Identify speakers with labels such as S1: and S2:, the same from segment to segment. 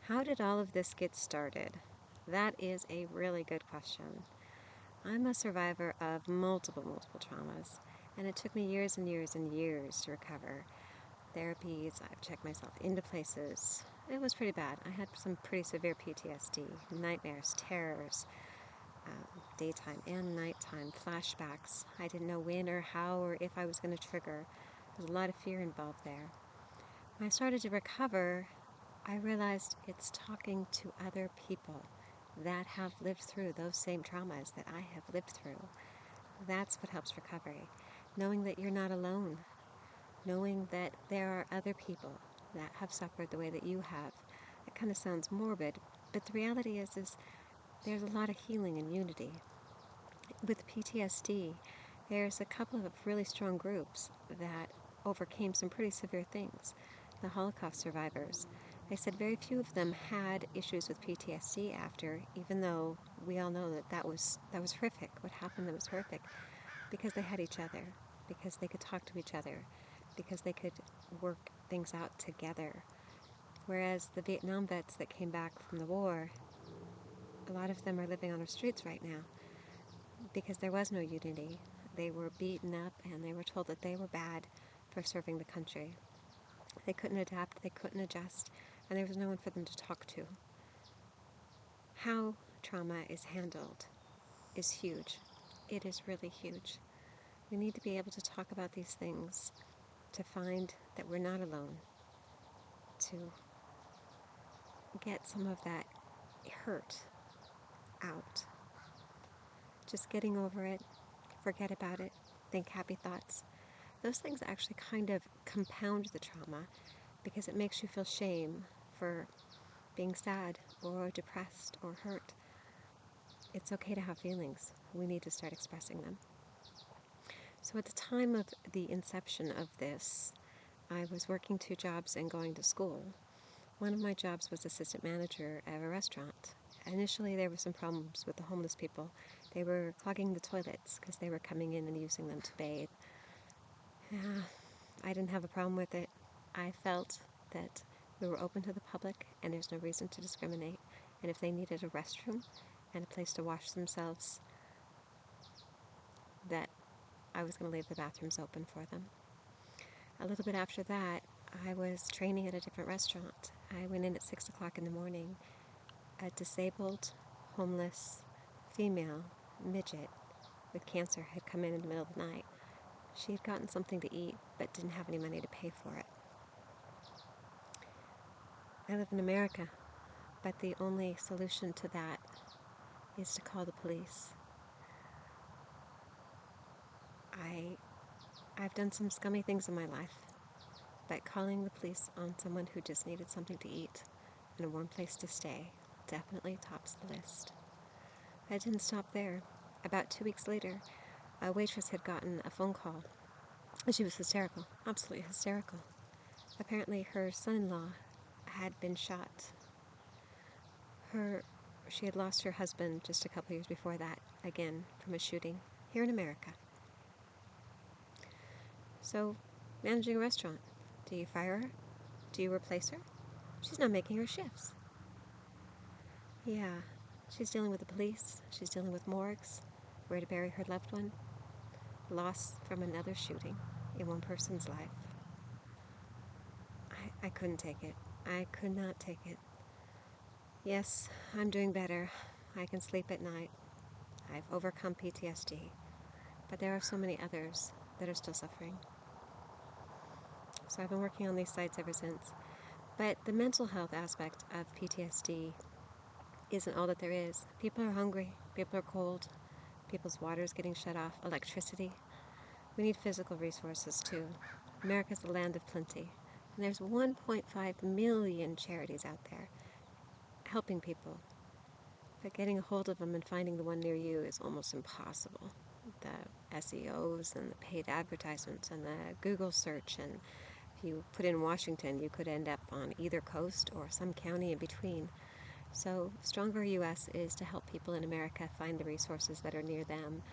S1: How did all of this get started? That is a really good question. I'm a survivor of multiple traumas, and it took me years and years and years to recover. Therapies, I've checked myself into places. It was pretty bad. I had some pretty severe PTSD, nightmares, terrors, daytime and nighttime, flashbacks. I didn't know when or how or if I was going to trigger. There's a lot of fear involved there. When I started to recover, I realized it's talking to other people that have lived through those same traumas that I have lived through. That's what helps recovery. Knowing that you're not alone. Knowing that there are other people that have suffered the way that you have. It kind of sounds morbid, but the reality is there's a lot of healing and unity. With PTSD, there's a couple of really strong groups that overcame some pretty severe things. The Holocaust survivors. They said very few of them had issues with PTSD after, even though we all know that was horrific. What happened that was horrific, because they had each other, because they could talk to each other, because they could work things out together. Whereas the Vietnam vets that came back from the war, a lot of them are living on our streets right now because there was no unity. They were beaten up and they were told that they were bad for serving the country. They couldn't adapt, they couldn't adjust, and there was no one for them to talk to. How trauma is handled is huge. It is really huge. We need to be able to talk about these things, to find that we're not alone, to get some of that hurt out. Just getting over it, forget about it, think happy thoughts. Those things actually kind of compound the trauma because it makes you feel shame for being sad or depressed or hurt. It's okay to have feelings. We need to start expressing them. So at the time of the inception of this, I was working 2 jobs and going to school. One of my jobs was assistant manager at a restaurant. Initially, there were some problems with the homeless people. They were clogging the toilets because they were coming in and using them to bathe. I didn't have a problem with it. I felt that we were open to the public and there's no reason to discriminate. And if they needed a restroom and a place to wash themselves, that I was going to leave the bathrooms open for them. A little bit after that, I was training at a different restaurant. I went in at 6 o'clock in the morning. A disabled, homeless, female, midget with cancer had come in the middle of the night. She had gotten something to eat, but didn't have any money to pay for it. I live in America, but the only solution to that is to call the police. I've done some scummy things in my life, but calling the police on someone who just needed something to eat and a warm place to stay definitely tops the list. I didn't stop there. About 2 weeks later, a waitress had gotten a phone call, and she was hysterical, absolutely hysterical. Apparently her son-in-law had been shot. She had lost her husband just a couple years before that, again, from a shooting here in America. So, managing a restaurant, do you fire her? Do you replace her? She's not making her shifts. Yeah, she's dealing with the police, she's dealing with morgues, where to bury her loved one, loss from another shooting in one person's life. I couldn't take it. I could not take it. Yes, I'm doing better. I can sleep at night. I've overcome PTSD. But there are so many others that are still suffering. So I've been working on these sites ever since. But the mental health aspect of PTSD isn't all that there is. People are hungry. People are cold. People's water is getting shut off. Electricity. We need physical resources too. America's the land of plenty. And there's 1.5 million charities out there helping people. But getting a hold of them and finding the one near you is almost impossible. The SEOs and the paid advertisements and the Google search, and if you put in Washington, you could end up on either coast or some county in between. So Stronger US is to help people in America find the resources that are near them.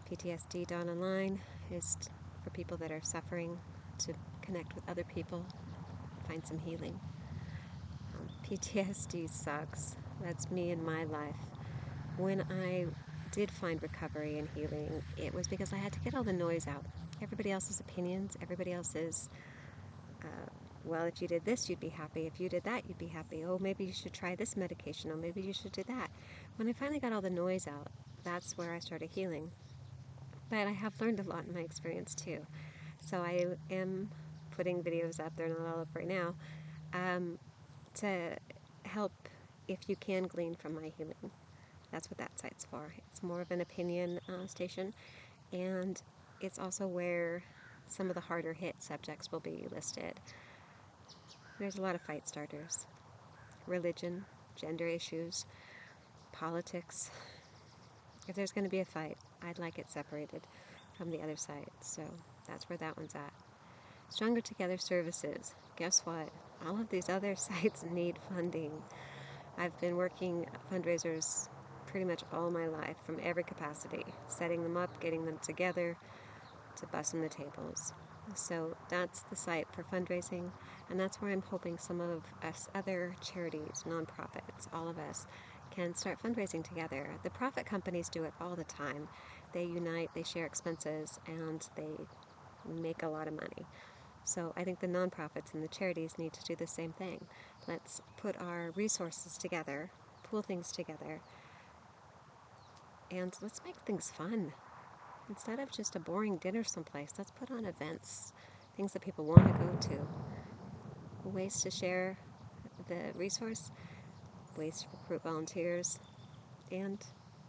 S1: Ptsd.online is for people that are suffering, to connect with other people, find some healing. PTSD sucks. That's me in my life. When I did find recovery and healing, it was because I had to get all the noise out. Everybody else's opinions, everybody else's, well, if you did this, you'd be happy. If you did that, you'd be happy. Oh, maybe you should try this medication. Oh, maybe you should do that. When I finally got all the noise out, that's where I started healing. But I have learned a lot in my experience too. So I am putting videos up, they're not all up right now, to help if you can glean from my healing. That's what that site's for. It's more of an opinion station, and it's also where some of the harder hit subjects will be listed. There's a lot of fight starters. Religion, gender issues, politics. If there's going to be a fight, I'd like it separated from the other side. So that's where that one's at. Stronger Together services. Guess what? All of these other sites need funding. I've been working fundraisers pretty much all my life from every capacity, setting them up, getting them together, to bussing the tables. So that's the site for fundraising, and that's where I'm hoping some of us other charities, nonprofits, all of us, can start fundraising together. The profit companies do it all the time. They unite, they share expenses, and they make a lot of money. So I think the nonprofits and the charities need to do the same thing. Let's put our resources together, pool things together, and let's make things fun. Instead of just a boring dinner someplace, let's put on events, things that people want to go to, ways to share the resource, ways to recruit volunteers, and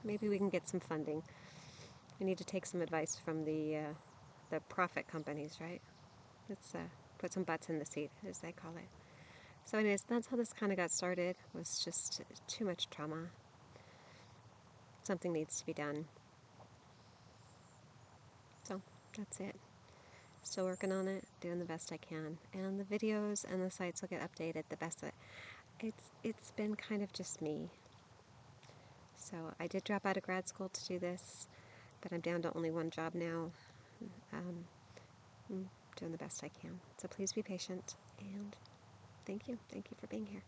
S1: maybe we can get some funding. We need to take some advice from the profit companies, right? Let's put some butts in the seat, as they call it. So anyways, that's how this kind of got started. It was just too much trauma. Something needs to be done. So that's it. Still working on it, doing the best I can. And the videos and the sites will get updated the best that it's been kind of just me. So I did drop out of grad school to do this, but I'm down to only one job now. I'm doing the best I can. So please be patient, and thank you. Thank you for being here.